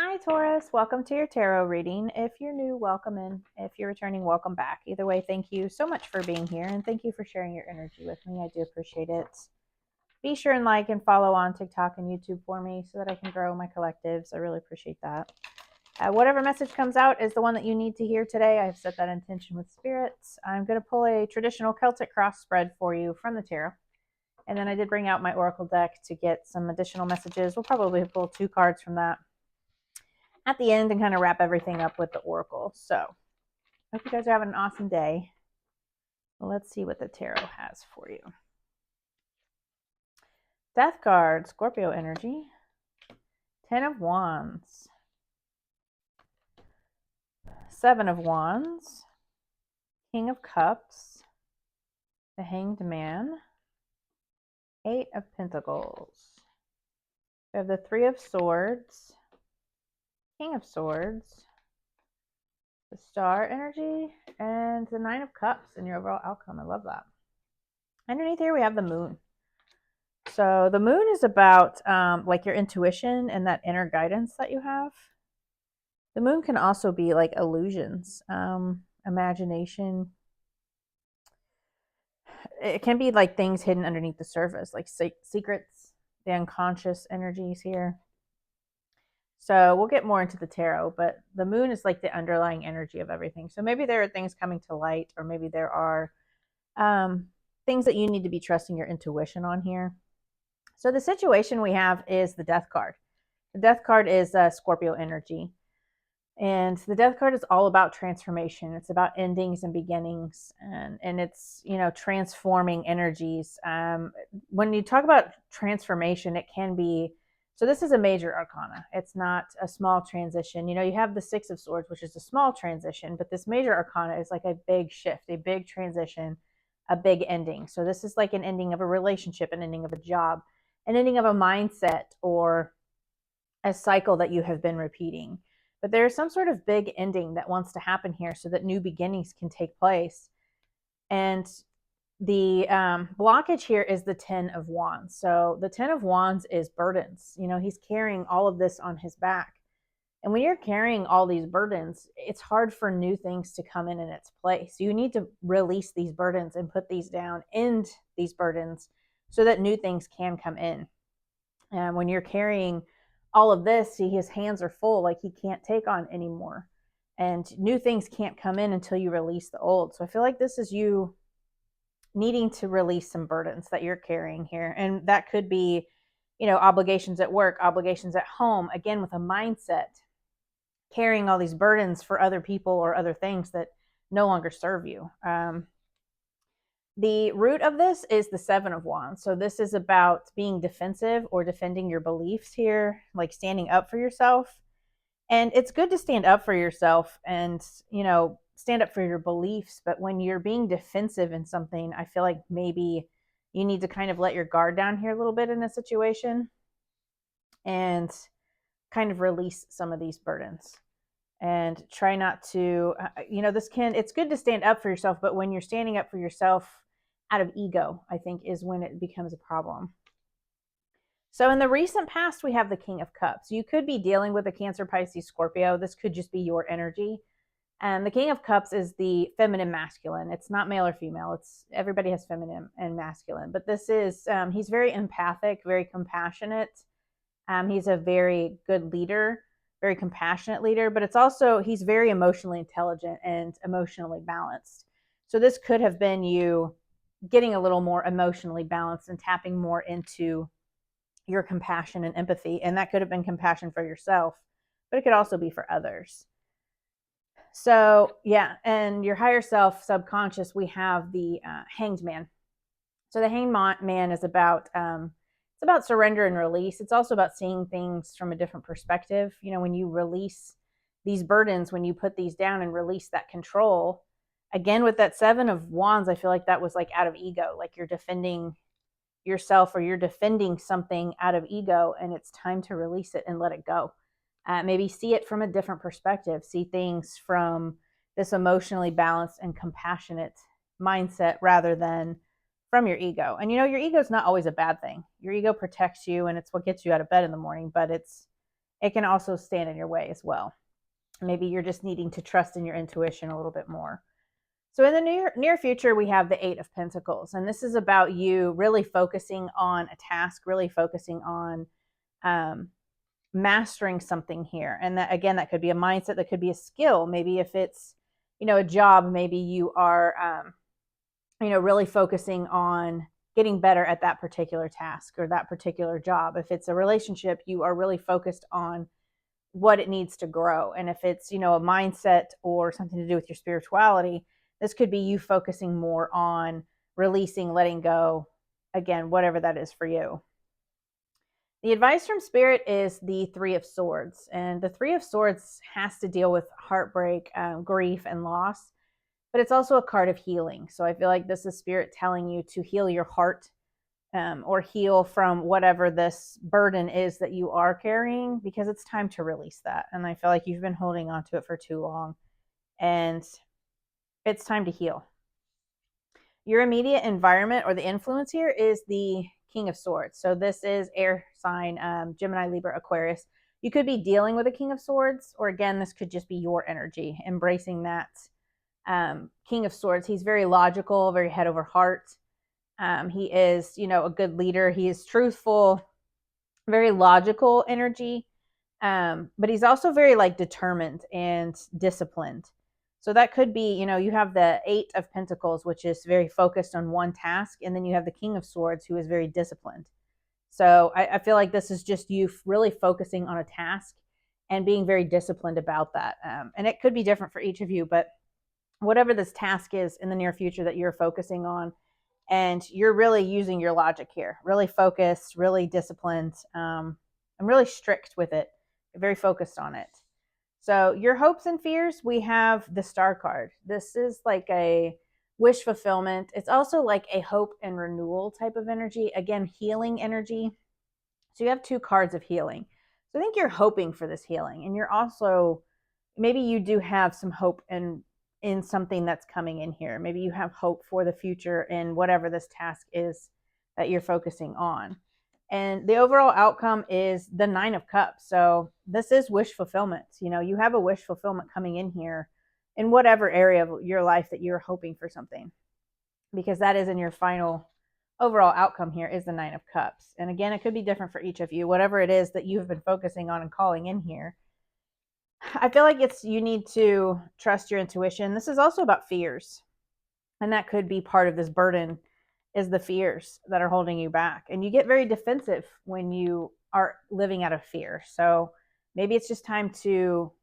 Hi, Taurus. Welcome to your tarot reading. If you're new, welcome in. If you're returning, welcome back. Either way, thank you so much for being here and thank you for sharing your energy with me. I do appreciate it. Be sure and like and follow on TikTok and YouTube for me so that I can grow my collectives. I really appreciate that. Whatever message comes out is the one that you need to hear today. I've set that intention with spirits. I'm going to pull a traditional Celtic cross spread for you from the tarot. And then I did bring out my oracle deck to get some additional messages. We'll probably pull 2 cards from that at the end and kind of wrap everything up with the oracle. So, hope you guys are having an awesome day. Let's see what the tarot has for you. Death card, Scorpio energy. 10 of Wands. 7 of Wands. King of Cups. The Hanged Man. 8 of Pentacles. We have the 3 of Swords. King of Swords. The Star energy. And the 9 of Cups in your overall outcome. I love that. Underneath here we have the Moon. So the Moon is about like your intuition and that inner guidance that you have. The Moon can also be like illusions, imagination. It can be like things hidden underneath the surface, like secrets, the unconscious energies here. So we'll get more into the tarot, but the Moon is like the underlying energy of everything. So maybe there are things coming to light, or maybe there are things that you need to be trusting your intuition on here. So the situation we have is the Death card. The Death card is Scorpio energy. And the Death card is all about transformation. It's about endings and beginnings, and it's, you know, transforming energies. When you talk about transformation, it can be, so this is a major arcana. It's not a small transition. You know, you have the 6 of Swords, which is a small transition, but this major arcana is like a big shift, a big transition, a big ending. So this is like an ending of a relationship, an ending of a job, an ending of a mindset, or a cycle that you have been repeating. But there's some sort of big ending that wants to happen here so that new beginnings can take place. And the blockage here is the 10 of Wands. So the 10 of Wands is burdens. You know, he's carrying all of this on his back. And when you're carrying all these burdens, it's hard for new things to come in its place. You need to release these burdens and put these down, end these burdens, so that new things can come in. And when you're carrying all of this, see, his hands are full, like he can't take on anymore. And new things can't come in until you release the old. So I feel like this is you needing to release some burdens that you're carrying here. And that could be, you know, obligations at work, obligations at home, again, with a mindset, carrying all these burdens for other people or other things that no longer serve you. The root of this is the 7 of Wands. So this is about being defensive or defending your beliefs here, like standing up for yourself. And it's good to stand up for yourself and, you know, stand up for your beliefs. But when you're being defensive in something, I feel like maybe you need to kind of let your guard down here a little bit in a situation and kind of release some of these burdens. And try not to, you know, it's good to stand up for yourself, but when you're standing up for yourself out of ego, I think, is when it becomes a problem. So in the recent past, we have the King of Cups. You could be dealing with a Cancer, Pisces, Scorpio. This could just be your energy. And the King of Cups is the feminine masculine. It's not male or female. It's everybody has feminine and masculine. But this is, he's very empathic, very compassionate. He's a very good leader, very compassionate leader, but it's also, he's very emotionally intelligent and emotionally balanced. So this could have been you getting a little more emotionally balanced and tapping more into your compassion and empathy. And that could have been compassion for yourself, but it could also be for others. So yeah, and your higher self, subconscious, we have the Hanged Man. So the Hanged Man is about, it's about surrender and release. It's also about seeing things from a different perspective. You know, when you release these burdens, when you put these down and release that control, again, with that 7 of Wands, I feel like that was like out of ego, like you're defending yourself or you're defending something out of ego, and it's time to release it and let it go. Maybe see it from a different perspective, see things from this emotionally balanced and compassionate mindset rather than from your ego. And, you know, your ego is not always a bad thing. Your ego protects you and it's what gets you out of bed in the morning, but it's it can also stand in your way as well. Maybe you're just needing to trust in your intuition a little bit more. So in the near future, we have the Eight of Pentacles, and this is about you really focusing on a task, really focusing on mastering something here. And that, again, that could be a mindset, that could be a skill. Maybe if it's, a job, maybe you are, really focusing on getting better at that particular task or that particular job. If it's a relationship, you are really focused on what it needs to grow. And if it's, a mindset or something to do with your spirituality, this could be you focusing more on releasing, letting go, again, whatever that is for you. The advice from Spirit is the Three of Swords. And the Three of Swords has to deal with heartbreak, grief, and loss. But it's also a card of healing. So I feel like this is Spirit telling you to heal your heart, or heal from whatever this burden is that you are carrying, because it's time to release that. And I feel like you've been holding on to it for too long. And it's time to heal. Your immediate environment or the influence here is the King of Swords. So this is air sign, Gemini, Libra, Aquarius. You could be dealing with a King of Swords, or again, this could just be your energy, embracing that King of Swords. He's very logical, very head over heart. He is, a good leader. He is truthful, very logical energy. But he's also very determined and disciplined. So that could be, you have the Eight of Pentacles, which is very focused on one task. And then you have the King of Swords, who is very disciplined. So I feel like this is just you really focusing on a task and being very disciplined about that. And it could be different for each of you, but whatever this task is in the near future that you're focusing on, and you're really using your logic here, really focused, really disciplined, and really strict with it, very focused on it. So your hopes and fears, we have the Star card. This is like a wish fulfillment. It's also like a hope and renewal type of energy. Again, healing energy. So you have two cards of healing. So I think you're hoping for this healing, and you're also, maybe you do have some hope in something that's coming in here. Maybe you have hope for the future in whatever this task is that you're focusing on. And the overall outcome is the Nine of Cups. So this is wish fulfillment. You have a wish fulfillment coming in here in whatever area of your life that you're hoping for something, because that is in your final overall outcome here is the Nine of Cups. And again, it could be different for each of you, whatever it is that you've been focusing on and calling in here. I feel like you need to trust your intuition. This is also about fears. And that could be part of this burden, is the fears that are holding you back. And you get very defensive when you are living out of fear. So maybe it's just time to,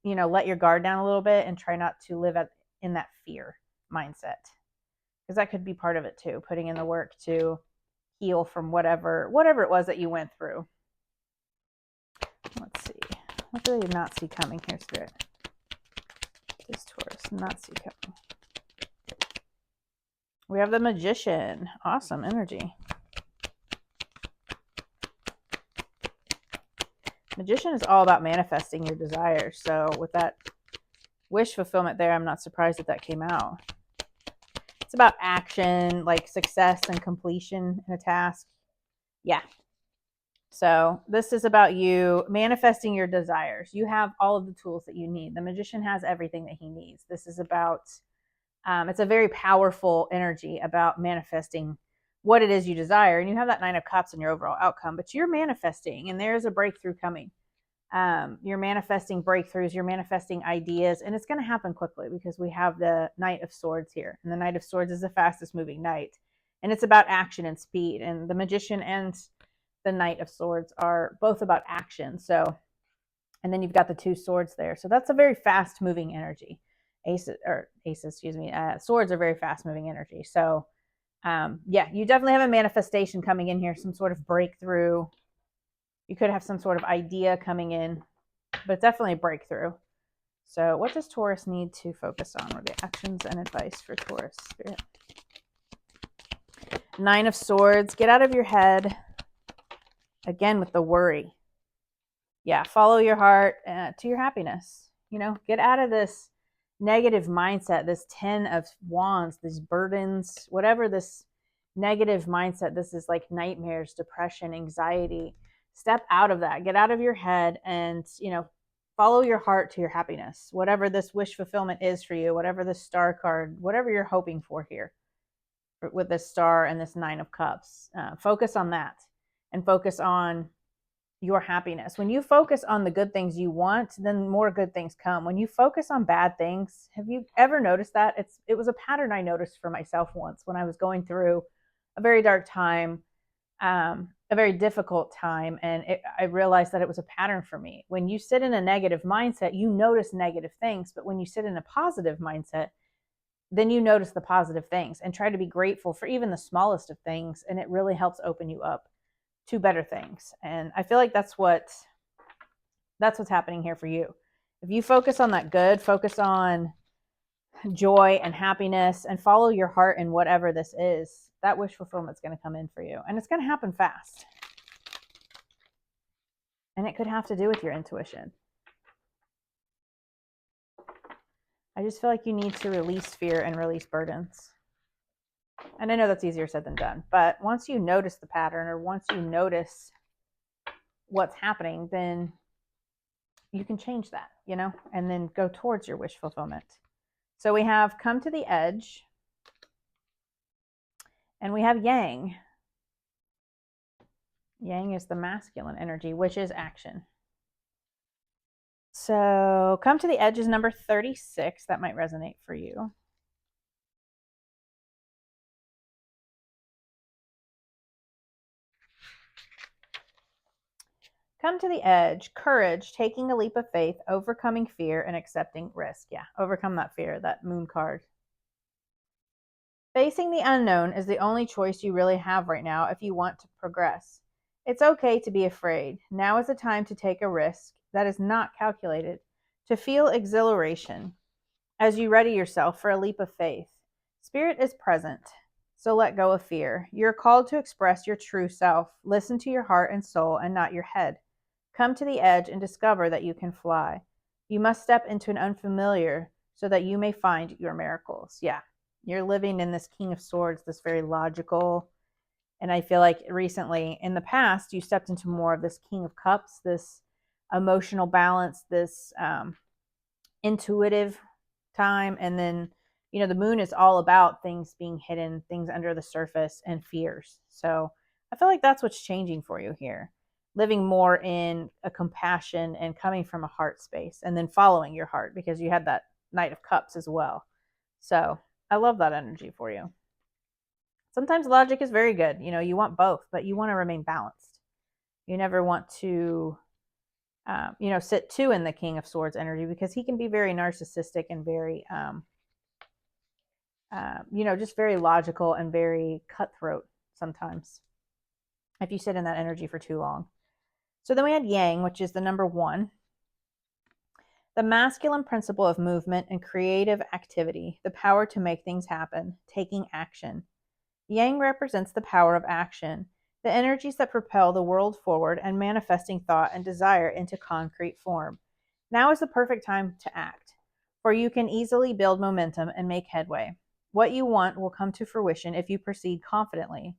let your guard down a little bit and try not to live in that fear mindset. Because that could be part of it too, putting in the work to heal from whatever it was that you went through. Let's see. What do they not see coming here, Spirit? This Taurus, not see coming. We have the Magician. Awesome energy. Magician is all about manifesting your desires. So with that wish fulfillment there, I'm not surprised that came out. It's about action, like success and completion in a task. Yeah. So this is about you manifesting your desires. You have all of the tools that you need. The Magician has everything that he needs. This is about, it's a very powerful energy about manifesting what it is you desire. And you have that Nine of Cups in your overall outcome, but you're manifesting, and there's a breakthrough coming. You're manifesting breakthroughs, you're manifesting ideas, and it's going to happen quickly because we have the Knight of Swords here. And the Knight of Swords is the fastest moving knight. And it's about action and speed. And the Magician and the Knight of Swords are both about action. So, and then you've got the two swords there. So that's a very fast moving energy. Swords are very fast moving energy. So, yeah, you definitely have a manifestation coming in here, some sort of breakthrough. You could have some sort of idea coming in, but definitely a breakthrough. So what does Taurus need to focus on? What are the actions and advice for Taurus, Spirit? Nine of Swords. Get out of your head. Again, with the worry. Yeah, follow your heart to your happiness. Get out of this negative mindset, this 10 of Wands, these burdens, whatever this negative mindset. This is like nightmares, depression, anxiety. Step out of that, get out of your head, and, follow your heart to your happiness. Whatever this wish fulfillment is for you, whatever this star card, whatever you're hoping for here with this star and this 9 of Cups, focus on that and focus on your happiness. When you focus on the good things you want, then more good things come. When you focus on bad things, have you ever noticed that? It was a pattern I noticed for myself once when I was going through a very dark time, a very difficult time, and I realized that it was a pattern for me. When you sit in a negative mindset, you notice negative things, but when you sit in a positive mindset, then you notice the positive things and try to be grateful for even the smallest of things, and it really helps open you up to better things. And I feel like that's what's happening here for you. If you focus on that good, focus on joy and happiness, and follow your heart in whatever this is, that wish fulfillment is going to come in for you, and it's going to happen fast. And it could have to do with your intuition. I just feel like you need to release fear and release burdens. And I know that's easier said than done, but once you notice the pattern, or once you notice what's happening, then you can change that, and then go towards your wish fulfillment. So we have come to the edge, and we have yang. Yang is the masculine energy, which is action. So come to the edge is number 36. That might resonate for you. Come to the edge, courage, taking a leap of faith, overcoming fear, and accepting risk. Yeah, overcome that fear, that moon card. Facing the unknown is the only choice you really have right now if you want to progress. It's okay to be afraid. Now is the time to take a risk that is not calculated, to feel exhilaration as you ready yourself for a leap of faith. Spirit is present, so let go of fear. You're called to express your true self. Listen to your heart and soul and not your head. Come to the edge and discover that you can fly. You must step into an unfamiliar so that you may find your miracles. Yeah, you're living in this King of Swords, this very logical. And I feel like recently, in the past, you stepped into more of this King of Cups, this emotional balance, this intuitive time. And then, the moon is all about things being hidden, things under the surface, and fears. So I feel like that's what's changing for you here. Living more in a compassion and coming from a heart space, and then following your heart, because you had that Knight of Cups as well. So I love that energy for you. Sometimes logic is very good. You want both, but you want to remain balanced. You never want to, sit too in the King of Swords energy, because he can be very narcissistic and very, just very logical and very cutthroat sometimes if you sit in that energy for too long. So then we had yang, which is the number 1. The masculine principle of movement and creative activity, the power to make things happen, taking action. Yang represents the power of action, the energies that propel the world forward and manifesting thought and desire into concrete form. Now is the perfect time to act, for you can easily build momentum and make headway. What you want will come to fruition if you proceed confidently.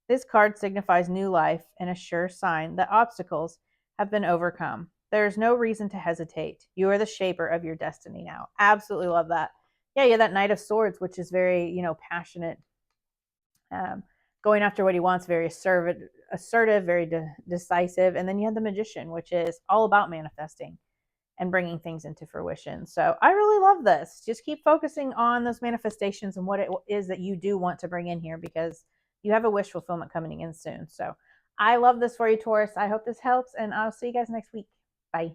This card signifies new life and a sure sign that obstacles have been overcome. There is no reason to hesitate. You are the shaper of your destiny now. Absolutely love that. Yeah, you have that Knight of Swords, which is very, passionate, going after what he wants, very assertive, very decisive. And then you have the Magician, which is all about manifesting and bringing things into fruition. So I really love this. Just keep focusing on those manifestations and what it is that you do want to bring in here, because you have a wish fulfillment coming in soon. So I love this for you, Taurus. I hope this helps, and I'll see you guys next week. Bye.